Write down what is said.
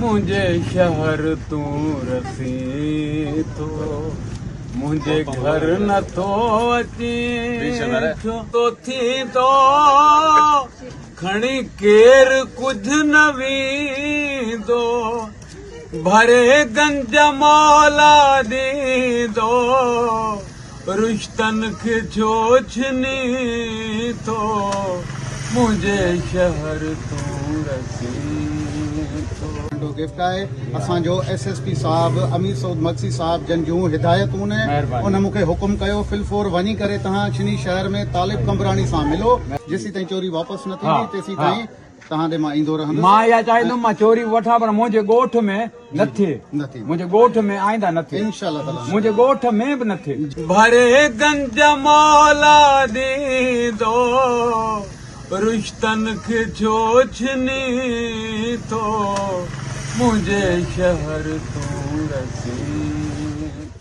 मुझे शहर तू रसी तो मुझे घर न तो अची तो थी तो खणी केर कुछ न वींदो भरे गंज मौला ॾींदो रुश्तन खे छो छनी तो मुझे शहर तू रसी तो गिफ्ट है असांजो SSP साहब अमीर सऊद मक्सी साहब जन जूं हिदायतूं उन मूंखे हुकुम कयो फिलफोर वञी करे तव्हां छिनी शहर में तालिब कमरानी सां मिलो जेसी ताईं चोरी वापसि न थींदी तेसी ताईं तव्हां ॾे मां ईंदो रहंदुसि। मां इहा चाहींदुमि मां चोरी वठां पर मुंहिंजे ॻोठ में न थिए मुंहिंजे ॻोठ में आईंदा न थिए इंशाअल्लाह ताला मुंहिंजे ॻोठ में बि न थिए भरे गंज मौला ॾींदो रुश्तन खे छो छनी तो मुझे शहर तू रसी।